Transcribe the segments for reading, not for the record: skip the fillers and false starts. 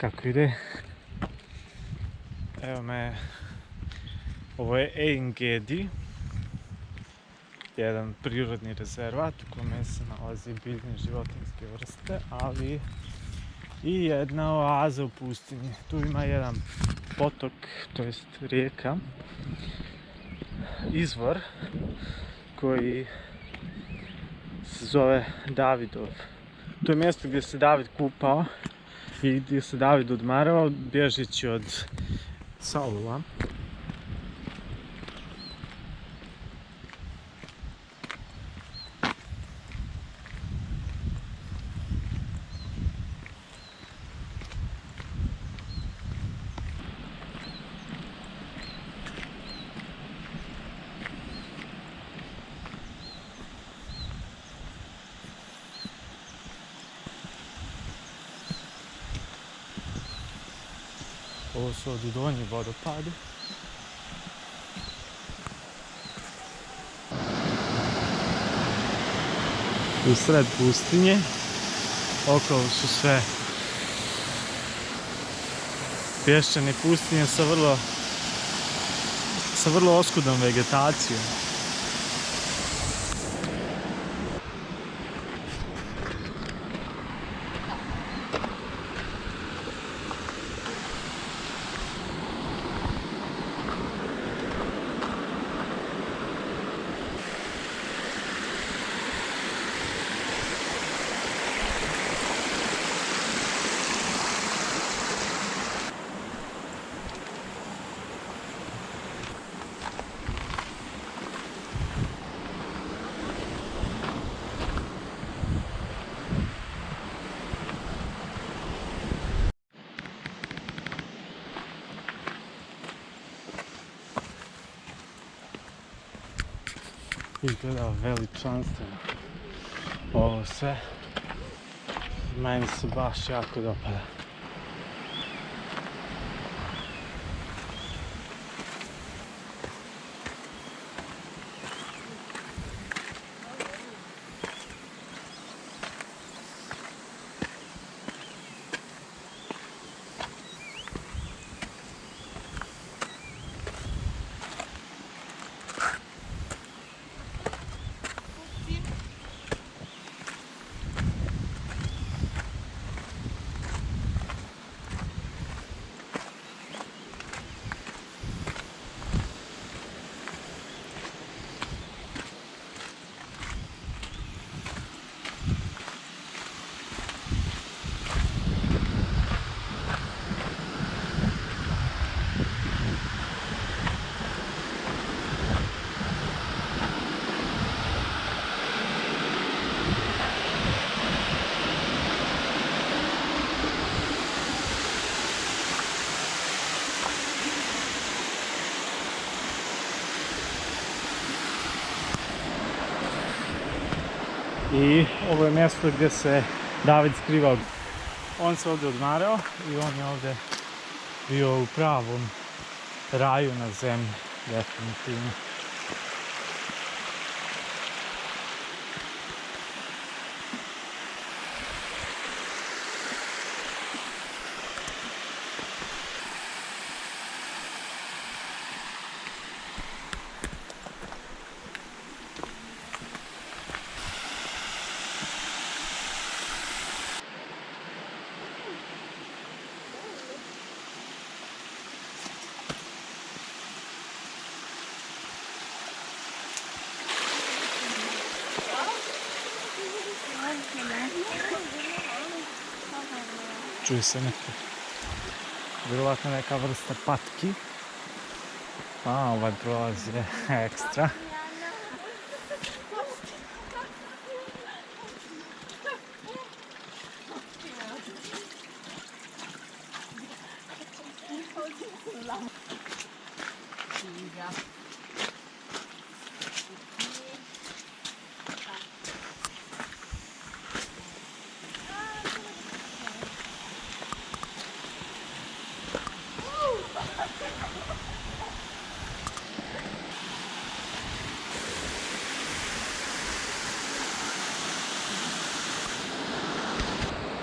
Kako ide? Evo me, ovo je Engedi, jedan prirodni rezervat u kome se nalazi biljne životinjske vrste, ali i jedna oaza u pustinji. Tu ima jedan potok, to jest rijeka, izvor koji se zove Davidov. To je mjesto gdje se David kupao i gdje se David odmarao bježeći od Saula. Ovo su ovdje donji vodopadi. U sred pustinje. Okolo su sve pješčane pustinje sa vrlo oskudnom vegetacijom. Izgleda veličanstveno ovo sve. Meni se baš jako dopada. I ovo je mjesto gdje se David skrivao. On se ovdje odmarao i on je ovdje bio u pravom raju na zemlji, definitivno. Čuje se vjerovatno neka vrsta patki. A ovaj prolaz je ekstra.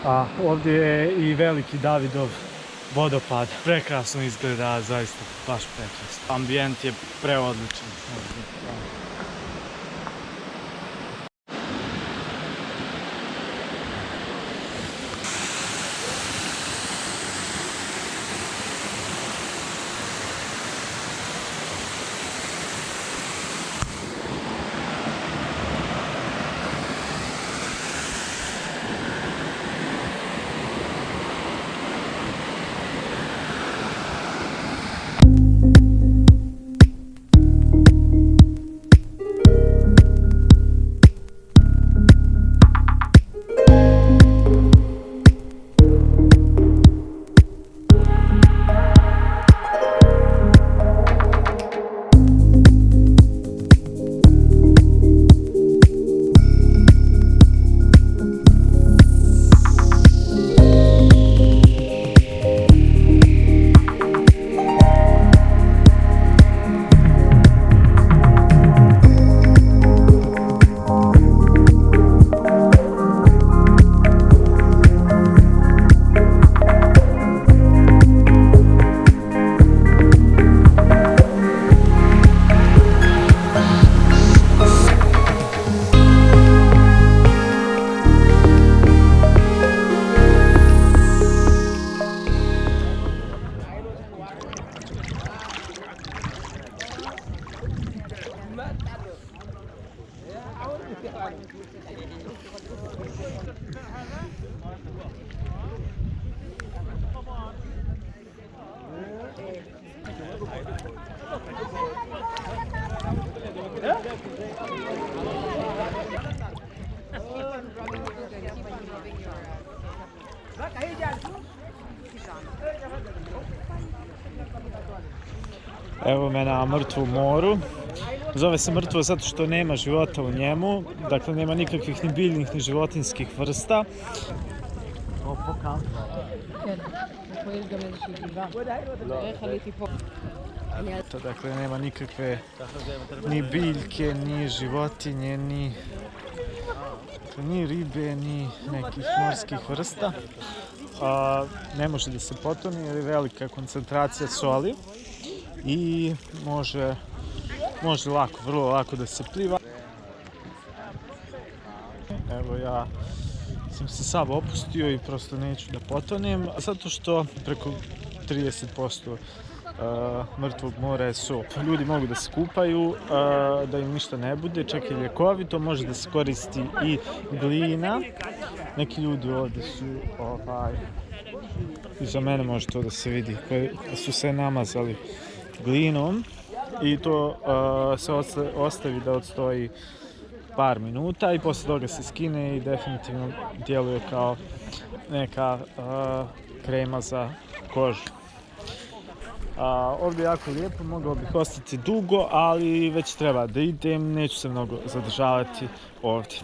A ovdje je i veliki Davidov vodopad. Prekrasno izgleda, zaista baš prekrasno. Ambijent je preodličan. Evo me na mrtvu moru. Zove se mrtvo zato što nema života u njemu, dakle nema nikakvih ni biljnih ni životinjskih vrsta. Dakle nema nikakve ni biljke, ni životinje, ni ribe, ni nekih morskih vrsta. Ne može da se potoni jer je velika koncentracija soli i može lako, vrlo lako da se pliva. Evo ja sam se sav opustio i prosto neću da potonem, zato što preko 30% mrtvog mora je sop. Ljudi mogu da se kupaju, da im ništa ne bude, čak i ljekovito, može da se koristi i glina. Neki ljudi ovdje su, iza mene može to da se vidi, koji su se namazali glinom i to se ostavi da odstoji par minuta i poslije toga se skine i definitivno djeluje kao neka krema za kožu. Ovdje je jako lijepo, mogao bih ostati dugo, ali već treba da idem, neću se mnogo zadržavati ovdje.